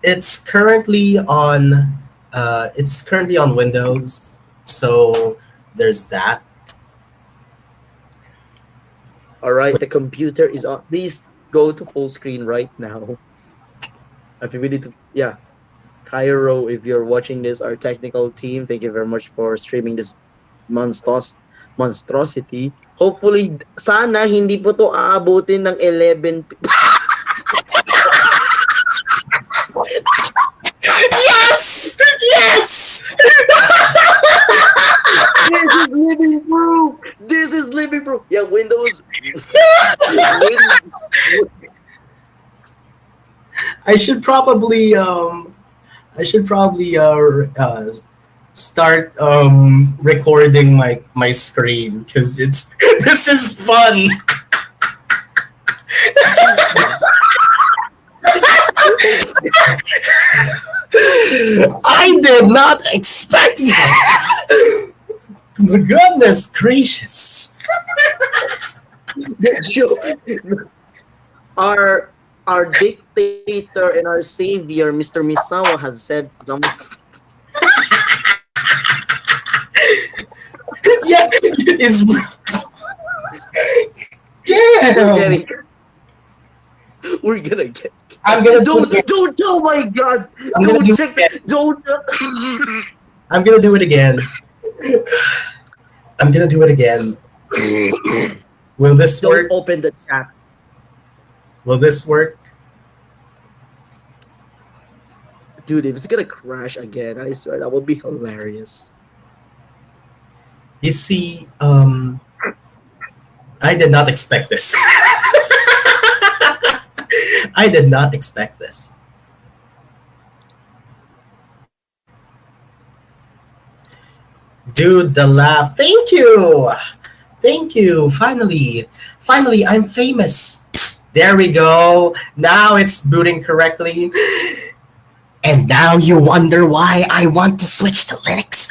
It's currently on Windows, so there's that. All right, the computer is on. Please go to full screen right now. If you really to, yeah, Cairo, if you're watching this, our technical team, thank you very much for streaming this monstrosity. Hopefully, sana hindi po to aabutin ng 11. Yes! Yes! This is living proof. This is living proof. Yeah, Windows. I should probably start recording my screen because it's this is fun. I did not expect that. Goodness gracious. Show our dictator and our savior, Mr. Misawa, has said something. Yeah, it's We're damn. getting. We're gonna get. I'm gonna do it Don't again. don't. Oh my God! I'm gonna Don't do it check. again. Don't. I'm gonna do it again. I'm gonna do it again. Will this Don't work? open the chat. Will this work? Dude, if it's gonna crash again, I swear that would be hilarious. You see, I did not expect this. I did not expect this. Dude, the laugh. Thank you. Thank you. Finally, I'm famous. There we go. Now it's booting correctly. And now you wonder why I want to switch to Linux.